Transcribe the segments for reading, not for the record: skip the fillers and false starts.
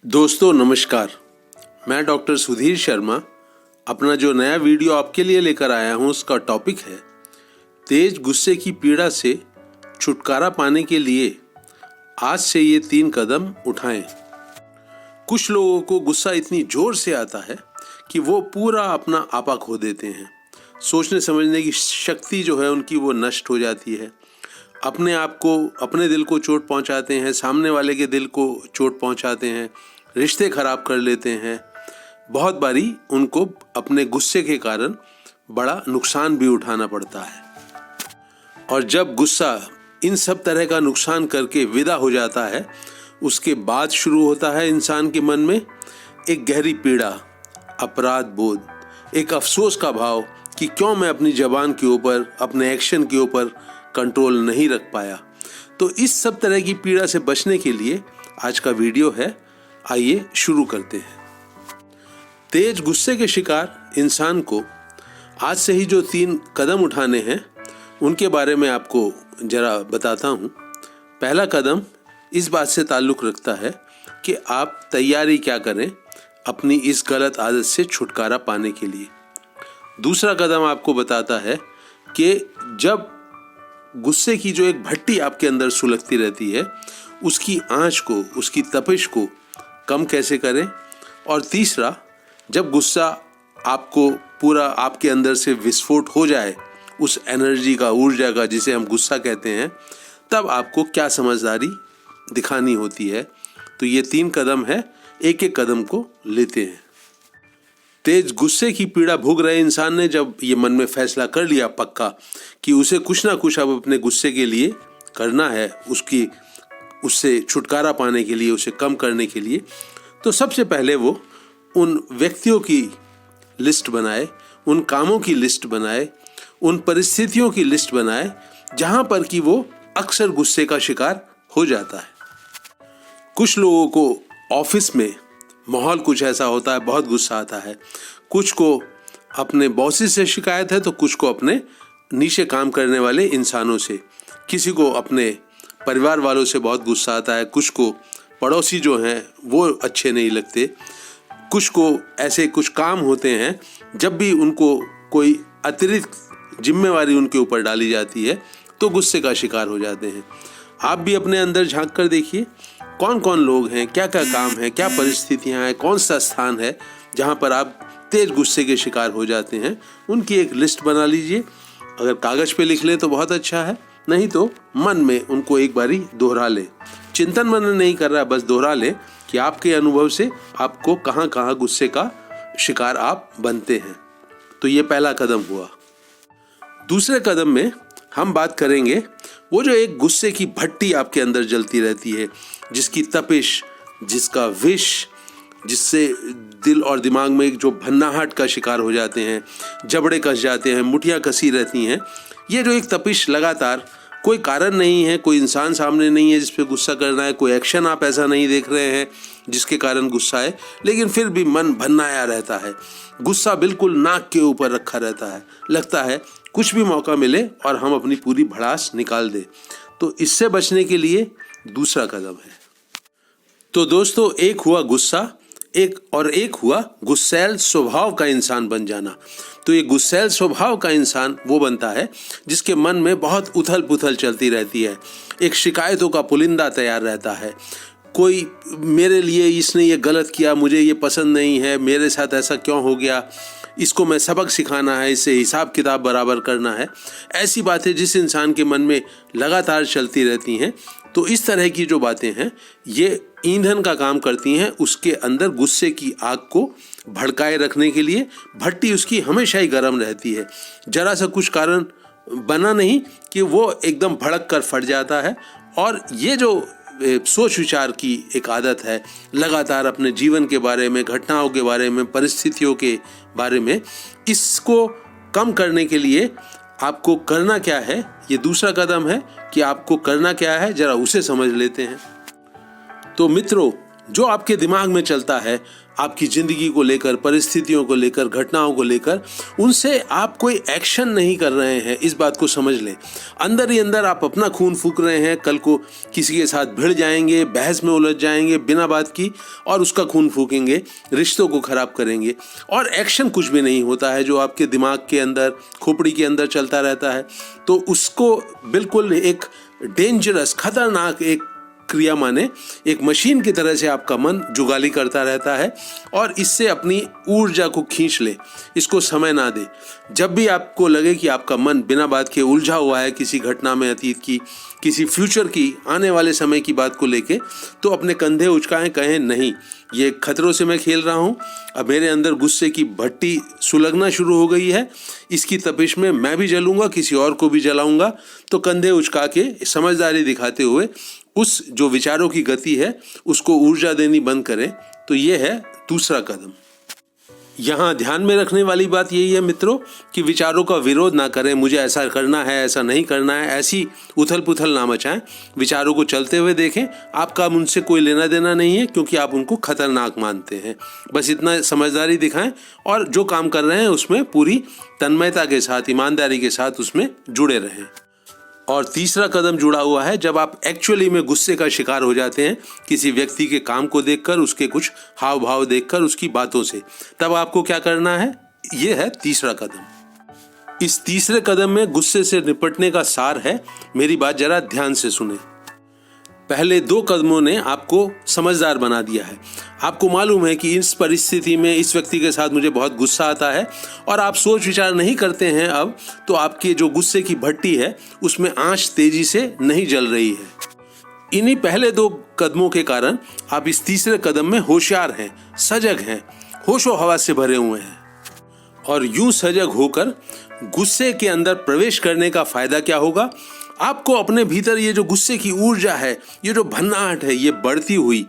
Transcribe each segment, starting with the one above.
दोस्तों नमस्कार, मैं डॉक्टर सुधीर शर्मा अपना जो नया वीडियो आपके लिए लेकर आया हूं उसका टॉपिक है तेज गुस्से की पीड़ा से छुटकारा पाने के लिए आज से ये 3 कदम उठाएं। कुछ लोगों को गुस्सा इतनी जोर से आता है कि वो पूरा अपना आपा खो देते हैं। सोचने समझने की शक्ति जो है उनकी वो नष्ट हो जाती है। अपने आप को, अपने दिल को चोट पहुंचाते हैं, सामने वाले के दिल को चोट पहुंचाते हैं, रिश्ते खराब कर लेते हैं। बहुत बारी उनको अपने गुस्से के कारण बड़ा नुकसान भी उठाना पड़ता है। और जब गुस्सा इन सब तरह का नुकसान करके विदा हो जाता है, उसके बाद शुरू होता है इंसान के मन में एक गहरी पीड़ा, अपराध बोध, एक अफसोस का भाव कि क्यों मैं अपनी जबान के ऊपर, अपने एक्शन के ऊपर कंट्रोल नहीं रख पाया। तो इस सब तरह की पीड़ा से बचने के लिए आज का वीडियो है, आइए शुरू करते हैं। तेज गुस्से के शिकार इंसान को आज से ही जो 3 कदम उठाने हैं उनके बारे में आपको जरा बताता हूँ। पहला कदम इस बात से ताल्लुक़ रखता है कि आप तैयारी क्या करें अपनी इस गलत आदत से छुटकारा पाने के लिए। दूसरा कदम आपको बताता है कि जब गुस्से की जो एक भट्टी आपके अंदर सुलगती रहती है, उसकी आंच को, उसकी तपिश को कम कैसे करें। और तीसरा, जब गुस्सा आपको पूरा आपके अंदर से विस्फोट हो जाए, उस एनर्जी का, ऊर्जा का जिसे हम गुस्सा कहते हैं, तब आपको क्या समझदारी दिखानी होती है। तो ये 3 कदम है, एक एक कदम को लेते हैं। तेज गुस्से की पीड़ा भोग रहे इंसान ने जब ये मन में फैसला कर लिया पक्का कि उसे कुछ ना कुछ अब अपने गुस्से के लिए करना है, उससे छुटकारा पाने के लिए, उसे कम करने के लिए, तो सबसे पहले वो उन व्यक्तियों की लिस्ट बनाए, उन कामों की लिस्ट बनाए, उन परिस्थितियों की लिस्ट बनाए जहां पर कि वो अक्सर गुस्से का शिकार हो जाता है। कुछ लोगों को ऑफिस में माहौल कुछ ऐसा होता है, बहुत गुस्सा आता है। कुछ को अपने बॉसेस से शिकायत है, तो कुछ को अपने नीचे काम करने वाले इंसानों से, किसी को अपने परिवार वालों से बहुत गुस्सा आता है, कुछ को पड़ोसी जो हैं वो अच्छे नहीं लगते, कुछ को ऐसे कुछ काम होते हैं जब भी उनको कोई अतिरिक्त जिम्मेवारी उनके ऊपर डाली जाती है तो गुस्से का शिकार हो जाते हैं। आप भी अपने अंदर झांक कर देखिए, कौन कौन लोग हैं, क्या क्या काम है, क्या परिस्थितियां हैं, कौन सा स्थान है जहां पर आप तेज गुस्से के शिकार हो जाते हैं। उनकी एक लिस्ट बना लीजिए। अगर कागज पे लिख लें तो बहुत अच्छा है, नहीं तो मन में उनको एक बारी दोहरा लें। चिंतन मनन नहीं कर रहा, बस दोहरा लें कि आपके अनुभव से आपको कहाँ कहाँ गुस्से का शिकार आप बनते हैं। तो ये पहला कदम हुआ। दूसरे कदम में हम बात करेंगे वो जो एक गुस्से की भट्टी आपके अंदर जलती रहती है, जिसकी तपिश, जिसका विष, जिससे दिल और दिमाग में एक जो भन्नाहट का शिकार हो जाते हैं, जबड़े कस जाते हैं, मुठियाँ कसी रहती हैं। ये जो एक तपिश लगातार, कोई कारण नहीं है, कोई इंसान सामने नहीं है जिस पे गुस्सा करना है, कोई एक्शन आप ऐसा नहीं देख रहे हैं जिसके कारण गुस्सा है, लेकिन फिर भी मन भन्नाया रहता है। गुस्सा बिल्कुल नाक के ऊपर रखा रहता है, लगता है कुछ भी मौका मिले और हम अपनी पूरी भड़ास निकाल दें। तो इससे बचने के लिए दूसरा कदम है। तो दोस्तों, एक हुआ गुस्सा, एक हुआ गुस्सैल स्वभाव का इंसान बन जाना। तो ये गुस्सैल स्वभाव का इंसान वो बनता है जिसके मन में बहुत उथल पुथल चलती रहती है, एक शिकायतों का पुलिंदा तैयार रहता है। कोई मेरे लिए इसने ये गलत किया, मुझे ये पसंद नहीं है, मेरे साथ ऐसा क्यों हो गया, इसको मैं सबक सिखाना है, इससे हिसाब किताब बराबर करना है। ऐसी बातें जिस इंसान के मन में लगातार चलती रहती हैं, तो इस तरह की जो बातें हैं ये ईंधन का काम करती हैं उसके अंदर गुस्से की आग को भड़काए रखने के लिए। भट्टी उसकी हमेशा ही गर्म रहती है, जरा सा कुछ कारण बना नहीं कि वो एकदम भड़क कर फट जाता है। और ये जो सोच विचार की एक आदत है, लगातार अपने जीवन के बारे में, घटनाओं के बारे में, परिस्थितियों के बारे में, इसको कम करने के लिए आपको करना क्या है, ये दूसरा कदम है कि आपको करना क्या है, जरा उसे समझ लेते हैं। तो मित्रों, जो आपके दिमाग में चलता है आपकी जिंदगी को लेकर, परिस्थितियों को लेकर, घटनाओं को लेकर, उनसे आप कोई एक्शन नहीं कर रहे हैं, इस बात को समझ लें। अंदर ही अंदर आप अपना खून फूंक रहे हैं, कल को किसी के साथ भिड़ जाएंगे, बहस में उलझ जाएंगे बिना बात की और उसका खून फूकेंगे, रिश्तों को खराब करेंगे और एक्शन कुछ भी नहीं होता है जो आपके दिमाग के अंदर, खोपड़ी के अंदर चलता रहता है। तो उसको बिल्कुल एक डेंजरस, खतरनाक एक क्रिया माने, एक मशीन की तरह से आपका मन जुगाली करता रहता है और इससे अपनी ऊर्जा को खींच ले, इसको समय ना दे। जब भी आपको लगे कि आपका मन बिना बात के उलझा हुआ है किसी घटना में, अतीत की, किसी फ्यूचर की, आने वाले समय की बात को लेके, तो अपने कंधे उचकाएं, कहें नहीं, ये खतरों से मैं खेल रहा हूँ, अब मेरे अंदर गुस्से की भट्टी सुलगना शुरू हो गई है, इसकी तपिश में मैं भी जलूंगा, किसी और को भी जलाऊंगा। तो कंधे उचका के समझदारी दिखाते हुए उस जो विचारों की गति है उसको ऊर्जा देनी बंद करें। तो ये है दूसरा कदम। यहाँ ध्यान में रखने वाली बात यही है मित्रों कि विचारों का विरोध ना करें, मुझे ऐसा करना है, ऐसा नहीं करना है, ऐसी उथल पुथल ना मचाएं। विचारों को चलते हुए देखें, आपका उनसे कोई लेना देना नहीं है क्योंकि आप उनको खतरनाक मानते हैं। बस इतना समझदारी दिखाएं और जो काम कर रहे हैं उसमें पूरी तन्मयता के साथ, ईमानदारी के साथ उसमें जुड़े रहें। और तीसरा कदम जुड़ा हुआ है, जब आप एक्चुअली में गुस्से का शिकार हो जाते हैं किसी व्यक्ति के काम को देखकर, उसके कुछ हाव भाव देखकर, उसकी बातों से, तब आपको क्या करना है, ये है तीसरा कदम। इस तीसरे कदम में गुस्से से निपटने का सार है, मेरी बात जरा ध्यान से सुने। पहले दो कदमों ने आपको समझदार बना दिया है। आपको मालूम है कि इस परिस्थिति में इस व्यक्ति के साथ मुझे बहुत गुस्सा आता है और आप सोच विचार नहीं करते हैं अब, तो आपके जो गुस्से की भट्टी है उसमें आंच तेजी से नहीं जल रही है। इन्हीं पहले दो कदमों के कारण आप इस तीसरे कदम में होशियार हैं, सजग हैं, होशो हवास से भरे हुए हैं। और यूं सजग होकर गुस्से के अंदर प्रवेश करने का फायदा क्या होगा, आपको अपने भीतर ये जो गुस्से की ऊर्जा है, ये जो भन्नाहट है, ये बढ़ती हुई,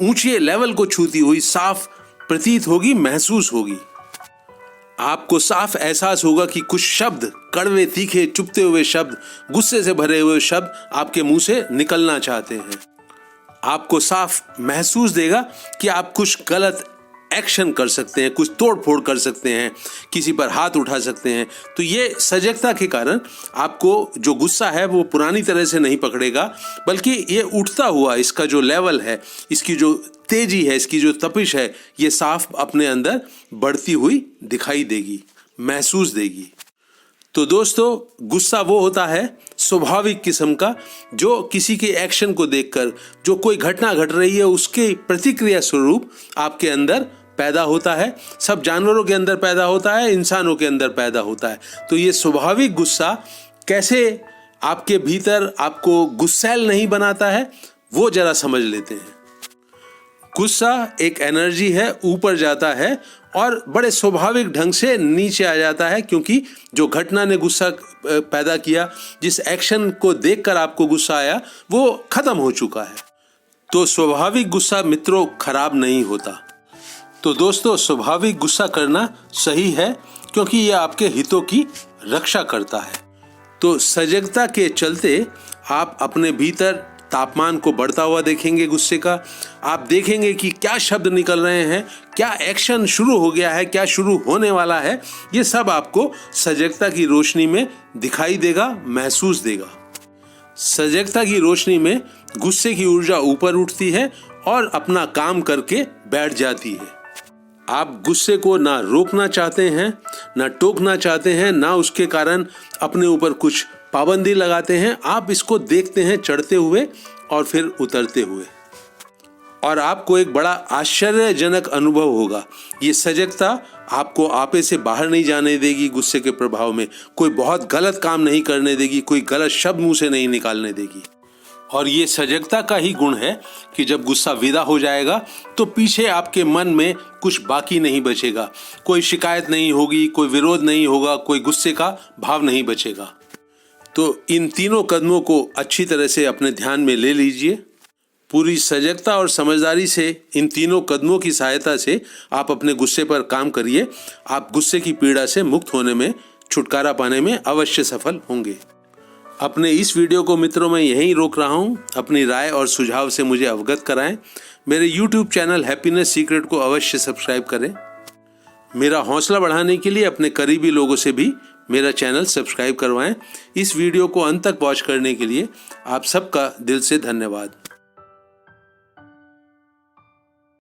ऊंचे लेवल को छूती हुई साफ प्रतीत होगी, महसूस होगी। आपको साफ एहसास होगा कि कुछ शब्द, कड़वे, तीखे, चुभते हुए शब्द, गुस्से से भरे हुए शब्द आपके मुंह से निकलना चाहते हैं। आपको साफ महसूस देगा कि आप कुछ गलत एक्शन कर सकते हैं, कुछ तोड़ फोड़ कर सकते हैं, किसी पर हाथ उठा सकते हैं। तो ये सजगता के कारण आपको जो गुस्सा है वो पुरानी तरह से नहीं पकड़ेगा, बल्कि ये उठता हुआ, इसका जो लेवल है, इसकी जो तेजी है, इसकी जो तपिश है, ये साफ अपने अंदर बढ़ती हुई दिखाई देगी, महसूस देगी। तो दोस्तों, गुस्सा वो होता है स्वाभाविक किस्म का, जो किसी के एक्शन को देखकर, जो कोई घटना घट रही है उसके प्रतिक्रिया स्वरूप आपके अंदर पैदा होता है। सब जानवरों के अंदर पैदा होता है, इंसानों के अंदर पैदा होता है। तो ये स्वाभाविक गुस्सा कैसे आपके भीतर आपको गुस्सैल नहीं बनाता है, वो जरा समझ लेते हैं। गुस्सा एक एनर्जी है, ऊपर जाता है और बड़े स्वाभाविक ढंग से नीचे आ जाता है, क्योंकि जो घटना ने गुस्सा पैदा किया, जिस एक्शन को देखकर आपको गुस्सा आया, वो खत्म हो चुका है। तो स्वाभाविक गुस्सा मित्रों खराब नहीं होता। तो दोस्तों, स्वाभाविक गुस्सा करना सही है क्योंकि यह आपके हितों की रक्षा करता है। तो सजगता के चलते आप अपने भीतर तापमान को बढ़ता हुआ देखेंगे गुस्से का। आप देखेंगे कि क्या शब्द निकल रहे हैं, क्या एक्शन शुरू हो गया है, क्या शुरू होने वाला है। ये सब आपको सजगता की रोशनी में दिखाई देगा, महसूस देगा। सजगता की रोशनी में गुस्से की ऊर्जा ऊपर उठती है और अपना काम करके बैठ जाती है। आप गुस्से को ना रोकना चाहते हैं, ना टोकना चाहते हैं, ना उसके कारण अपने ऊपर कुछ पाबंदी लगाते हैं। आप इसको देखते हैं चढ़ते हुए और फिर उतरते हुए, और आपको एक बड़ा आश्चर्यजनक अनुभव होगा। ये सजगता आपको आपे से बाहर नहीं जाने देगी, गुस्से के प्रभाव में कोई बहुत गलत काम नहीं करने देगी, कोई गलत शब्द मुंह से नहीं निकालने देगी। और ये सजगता का ही गुण है कि जब गुस्सा विदा हो जाएगा तो पीछे आपके मन में कुछ बाकी नहीं बचेगा, कोई शिकायत नहीं होगी, कोई विरोध नहीं होगा, कोई गुस्से का भाव नहीं बचेगा। तो इन तीनों कदमों को अच्छी तरह से अपने ध्यान में ले लीजिए। पूरी सजगता और समझदारी से इन तीनों कदमों की सहायता से आप अपने गुस्से पर काम करिए। आप गुस्से की पीड़ा से मुक्त होने में, छुटकारा पाने में अवश्य सफल होंगे। अपने इस वीडियो को मित्रों मैं यहीं रोक रहा हूं। अपनी राय और सुझाव से मुझे अवगत कराएं। मेरे YouTube चैनल हैप्पीनेस सीक्रेट को अवश्य सब्सक्राइब करें। मेरा हौसला बढ़ाने के लिए अपने करीबी लोगों से भी मेरा चैनल सब्सक्राइब करवाएं। इस वीडियो को अंत तक वॉच करने के लिए आप सबका दिल से धन्यवाद।